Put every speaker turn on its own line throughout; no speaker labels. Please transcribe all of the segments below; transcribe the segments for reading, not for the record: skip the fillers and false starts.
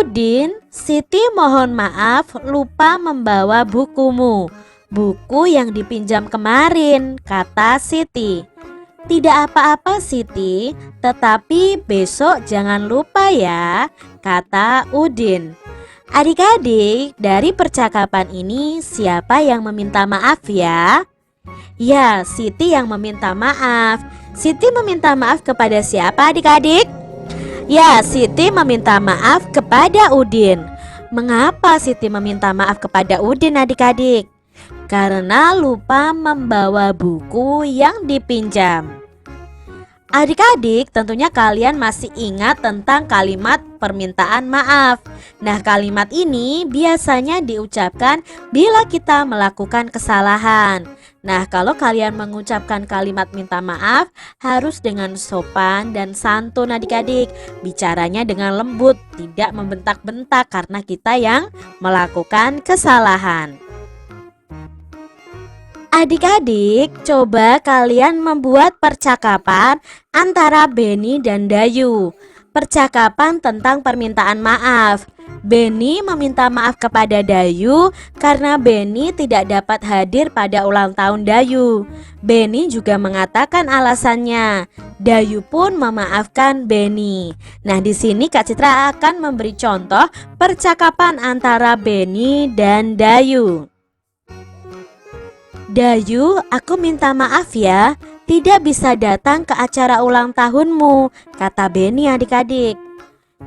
Udin, Siti mohon maaf lupa membawa bukumu. Buku yang dipinjam kemarin, kata Siti. Tidak apa-apa Siti, tetapi besok jangan lupa ya, kata Udin. Adik-adik, dari percakapan ini siapa yang meminta maaf ya? Ya, Siti yang meminta maaf. Siti meminta maaf kepada siapa adik-adik? Ya, Siti meminta maaf kepada Udin. Mengapa Siti meminta maaf kepada Udin adik-adik? Karena lupa membawa buku yang dipinjam. Adik-adik, tentunya kalian masih ingat tentang kalimat permintaan maaf. Nah, kalimat ini biasanya diucapkan bila kita melakukan kesalahan. Nah, kalau kalian mengucapkan kalimat minta maaf harus dengan sopan dan santun adik-adik. Bicaranya dengan lembut, tidak membentak-bentak karena kita yang melakukan kesalahan. Adik-adik, coba kalian membuat percakapan antara Beni dan Dayu. Percakapan tentang permintaan maaf. Beni meminta maaf kepada Dayu karena Beni tidak dapat hadir pada ulang tahun Dayu. Beni juga mengatakan alasannya. Dayu pun memaafkan Beni. Nah, di sini Kak Citra akan memberi contoh percakapan antara Beni dan Dayu. Dayu, aku minta maaf ya, tidak bisa datang ke acara ulang tahunmu, kata Beni adik-adik.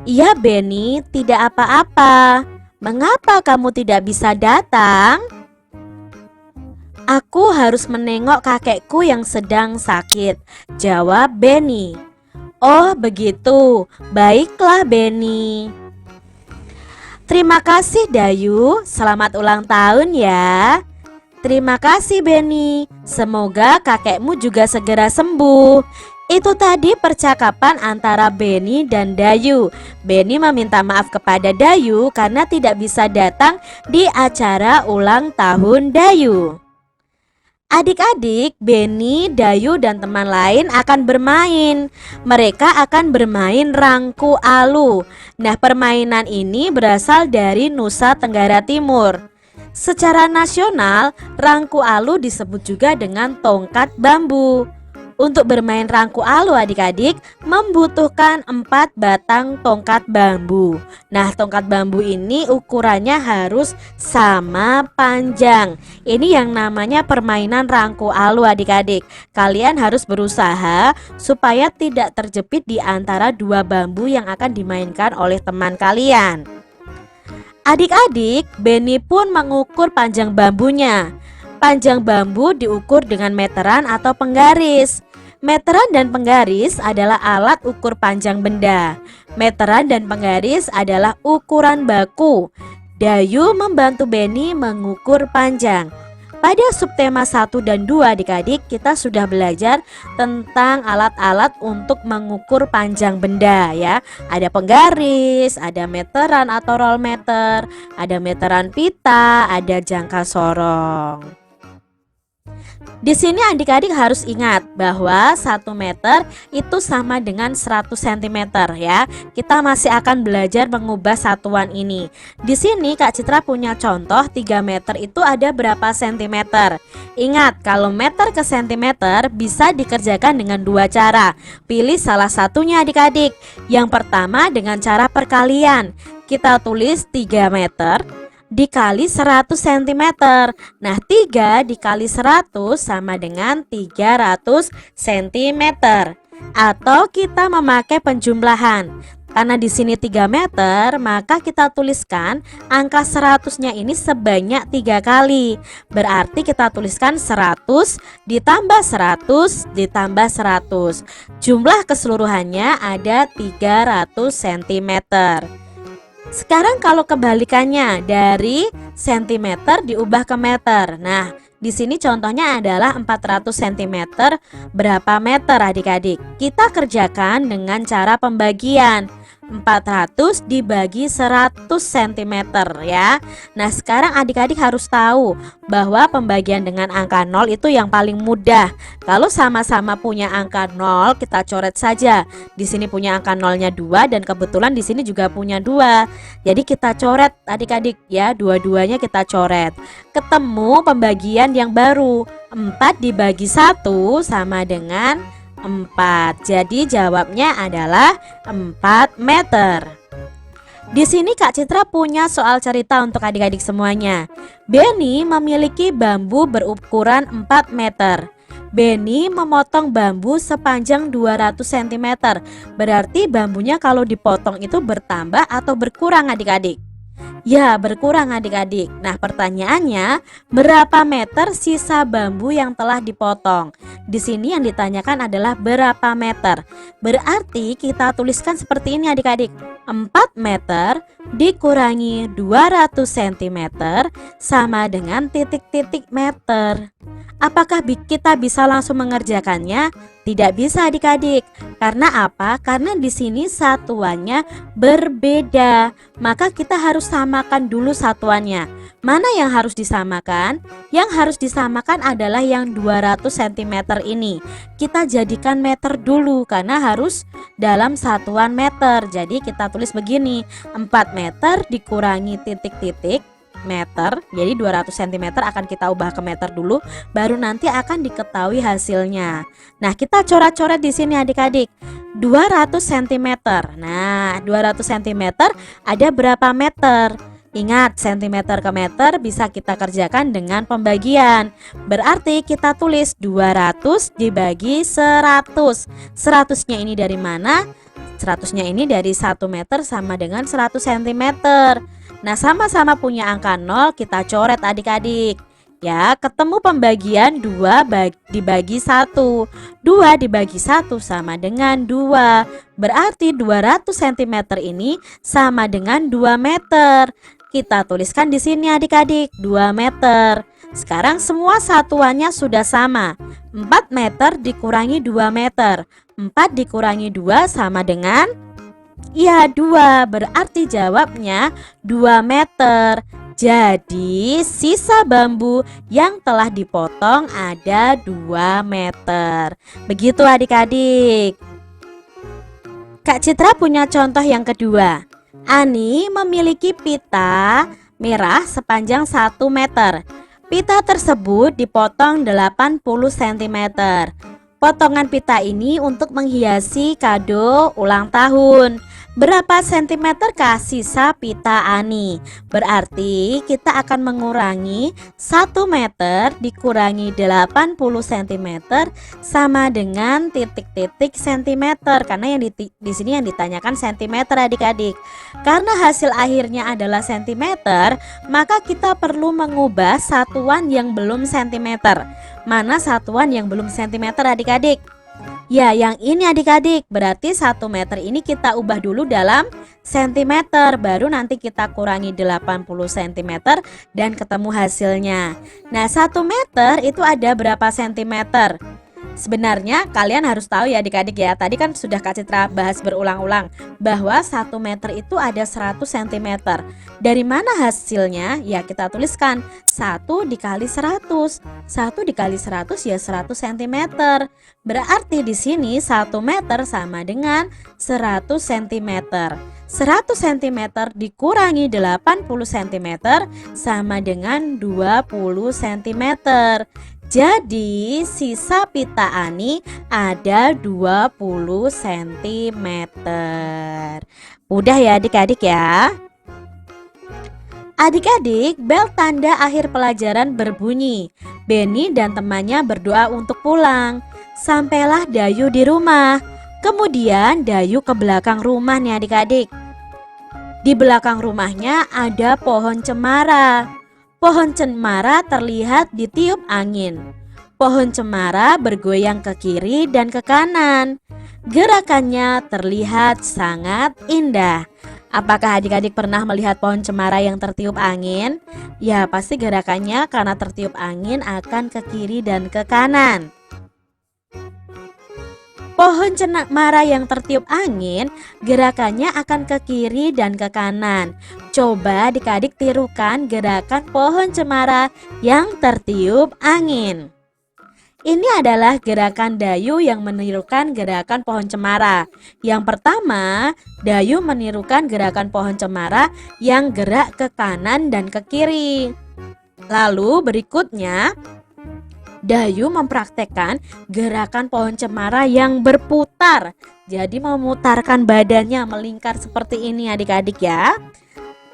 Iya Beni, tidak apa-apa. Mengapa kamu tidak bisa datang? Aku harus menengok kakekku yang sedang sakit, jawab Beni. Oh begitu, baiklah Beni. Terima kasih Dayu, selamat ulang tahun ya. Terima kasih Beni, semoga kakekmu juga segera sembuh. Itu tadi percakapan antara Beni dan Dayu. Beni meminta maaf kepada Dayu karena tidak bisa datang di acara ulang tahun Dayu. Adik-adik, Beni, Dayu dan teman lain akan bermain. Mereka akan bermain rangku alu. Nah, permainan ini berasal dari Nusa Tenggara Timur. Secara nasional, rangku alu disebut juga dengan tongkat bambu. Untuk bermain rangku alu adik-adik membutuhkan 4 batang tongkat bambu. Nah, tongkat bambu ini ukurannya harus sama panjang. Ini yang namanya permainan rangku alu adik-adik. Kalian harus berusaha supaya tidak terjepit di antara 2 bambu yang akan dimainkan oleh teman kalian. Adik-adik, Beni pun mengukur panjang bambunya. Panjang bambu diukur dengan meteran atau penggaris. Meteran dan penggaris adalah alat ukur panjang benda. Meteran dan penggaris adalah ukuran baku. Dayu membantu Beni mengukur panjang. Pada subtema 1 dan 2 adik-adik kita sudah belajar tentang alat-alat untuk mengukur panjang benda ya. Ada penggaris, ada meteran atau roll meter, ada meteran pita, ada jangka sorong. Di sini adik-adik harus ingat bahwa 1 meter itu sama dengan 100 cm ya. Kita masih akan belajar mengubah satuan ini. Di sini Kak Citra punya contoh 3 meter itu ada berapa sentimeter. Ingat, kalau meter ke sentimeter bisa dikerjakan dengan 2 cara. Pilih salah satunya adik-adik. Yang pertama dengan cara perkalian. Kita tulis 3 meter dikali 100 cm. Nah, 3 dikali 100 sama dengan 300 cm. Atau kita memakai penjumlahan. Karena di sini 3 meter, maka kita tuliskan angka 100-nya ini sebanyak 3 kali. Berarti kita tuliskan 100 ditambah 100 ditambah 100. Jumlah keseluruhannya ada 300 cm. Sekarang kalau kebalikannya dari sentimeter diubah ke meter. Nah, di sini contohnya adalah 400 cm. Berapa meter adik-adik? Kita kerjakan dengan cara pembagian. 400 dibagi 100 cm ya. Nah, sekarang adik-adik harus tahu bahwa pembagian dengan angka 0 itu yang paling mudah. Kalau sama-sama punya angka 0, kita coret saja. Di sini punya angka 0-nya 2 dan kebetulan di sini juga punya 2. Jadi kita coret adik-adik ya, dua-duanya kita coret. Ketemu pembagian yang baru. 4 dibagi 1 sama dengan 4. Jadi jawabnya adalah 4 meter. Di sini Kak Citra punya soal cerita untuk adik-adik semuanya. Benny memiliki bambu berukuran 4 meter. Benny memotong bambu sepanjang 200 cm. Berarti bambunya kalau dipotong itu bertambah atau berkurang adik-adik? Ya, berkurang adik-adik. Nah, pertanyaannya, berapa meter sisa bambu yang telah dipotong? Di sini yang ditanyakan adalah berapa meter. Berarti kita tuliskan seperti ini adik-adik. 4 meter dikurangi 200 cm sama dengan titik-titik meter. Apakah kita bisa langsung mengerjakannya? Tidak bisa adik-adik. Karena apa? Karena di sini satuannya berbeda. Maka kita harus samakan dulu satuannya. Mana yang harus disamakan? Yang harus disamakan adalah yang 200 cm ini. Kita jadikan meter dulu karena harus dalam satuan meter. Jadi kita tulis begini, 4 meter dikurangi titik-titik meter. Jadi 200 cm akan kita ubah ke meter dulu, baru nanti akan diketahui hasilnya. Nah, kita coret-coret di sini adik-adik. 200 cm. Nah, 200 cm ada berapa meter? Ingat, cm ke meter bisa kita kerjakan dengan pembagian. Berarti kita tulis 200 dibagi 100. 100-nya ini dari mana? 100-nya ini dari 1 meter sama dengan 100 cm. Nah, sama-sama punya angka 0, kita coret adik-adik. Ya, ketemu pembagian 2 dibagi 1. 2 dibagi 1 sama dengan 2. Berarti 200 cm ini sama dengan 2 meter. Kita tuliskan di sini adik-adik, 2 meter. Sekarang semua satuannya sudah sama. 4 meter dikurangi 2 meter. 4 dikurangi 2 sama dengan, ya, 2. Berarti jawabnya 2 meter. Jadi sisa bambu yang telah dipotong ada 2 meter. Begitu adik-adik. Kak Citra punya contoh yang kedua. Ani memiliki pita merah sepanjang 1 meter. Pita tersebut dipotong 80 cm. Potongan pita ini untuk menghiasi kado ulang tahun. Berapa sentimeter kah sisa pita Ani? Berarti kita akan mengurangi 1 meter dikurangi 80 cm sama dengan titik-titik sentimeter. Karena yang di sini yang ditanyakan sentimeter adik-adik. Karena hasil akhirnya adalah sentimeter, maka kita perlu mengubah satuan yang belum sentimeter. Mana satuan yang belum sentimeter adik-adik? Ya, yang ini adik-adik. Berarti 1 meter ini kita ubah dulu dalam sentimeter. Baru nanti kita kurangi 80 cm dan ketemu hasilnya. Nah, 1 meter itu ada berapa sentimeter? Sebenarnya kalian harus tahu ya adik-adik ya. Tadi kan sudah Kak Citra bahas berulang-ulang bahwa 1 meter itu ada 100 cm. Dari mana hasilnya? Ya, kita tuliskan 1 dikali 100. 1 dikali 100 ya 100 cm. Berarti di sini 1 meter sama dengan 100 cm. 100 cm dikurangi 80 cm sama dengan 20 cm. Jadi sisa pita Ani ada 20 cm. Udah ya adik-adik ya. Adik-adik, bel tanda akhir pelajaran berbunyi. Benny dan temannya berdoa untuk pulang. Sampailah Dayu di rumah. Kemudian Dayu ke belakang rumah nih adik-adik. Di belakang rumahnya ada pohon cemara. Pohon cemara terlihat ditiup angin. Pohon cemara bergoyang ke kiri dan ke kanan. Gerakannya terlihat sangat indah. Apakah adik-adik pernah melihat pohon cemara yang tertiup angin? Ya, pasti gerakannya karena tertiup angin akan ke kiri dan ke kanan. Pohon cemara yang tertiup angin, gerakannya akan ke kiri dan ke kanan. Coba adik-adik tirukan gerakan pohon cemara yang tertiup angin. Ini adalah gerakan Dayu yang menirukan gerakan pohon cemara. Yang pertama, Dayu menirukan gerakan pohon cemara yang gerak ke kanan dan ke kiri. Lalu berikutnya, Dayu mempraktekkan gerakan pohon cemara yang berputar. Jadi memutarkan badannya melingkar seperti ini adik-adik ya.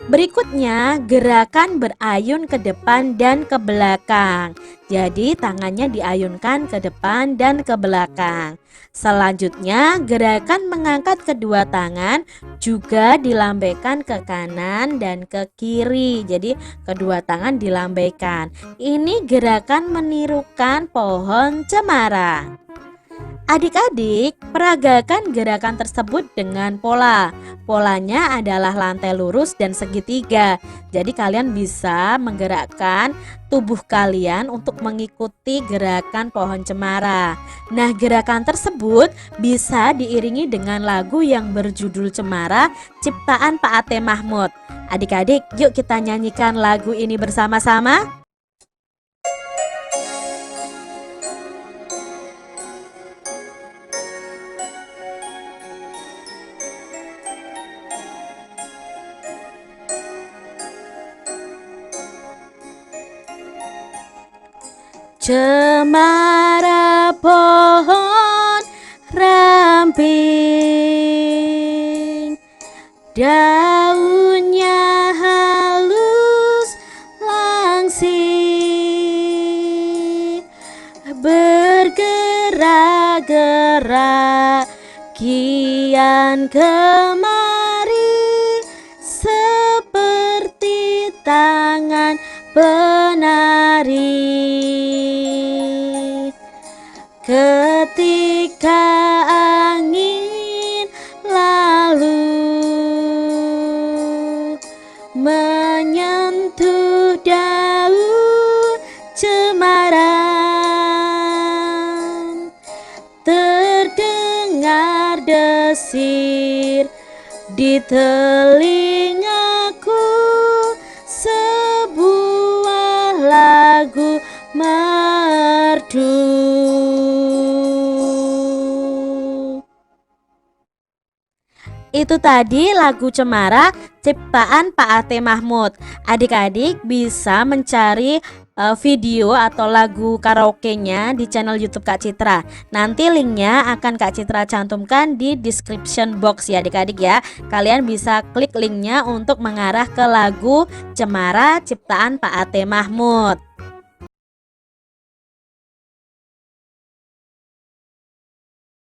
Berikutnya, gerakan berayun ke depan dan ke belakang. Jadi tangannya diayunkan ke depan dan ke belakang. Selanjutnya, gerakan mengangkat kedua tangan juga dilambaikan ke kanan dan ke kiri. Jadi kedua tangan dilambaikan. Ini gerakan menirukan pohon cemara. Adik-adik, peragakan gerakan tersebut dengan pola. Polanya adalah lantai lurus dan segitiga. Jadi kalian bisa menggerakkan tubuh kalian untuk mengikuti gerakan pohon cemara. Nah, gerakan tersebut bisa diiringi dengan lagu yang berjudul Cemara ciptaan Pak Ate Mahmud. Adik-adik, yuk kita nyanyikan lagu ini bersama-sama. Cemara pohon ramping, daunnya halus langsing, bergerak-gerak kian kemari, seperti tangan penari. Ketika angin lalu menyentuh daun cemara, terdengar desir di telingaku, sebuah lagu merdu. Itu tadi lagu Cemara ciptaan Pak Ate Mahmud. Adik-adik bisa mencari video atau lagu karaoke-nya di channel YouTube Kak Citra. Nanti linknya akan Kak Citra cantumkan di description box ya adik-adik ya. Kalian bisa klik linknya untuk mengarah ke lagu Cemara ciptaan Pak Ate Mahmud.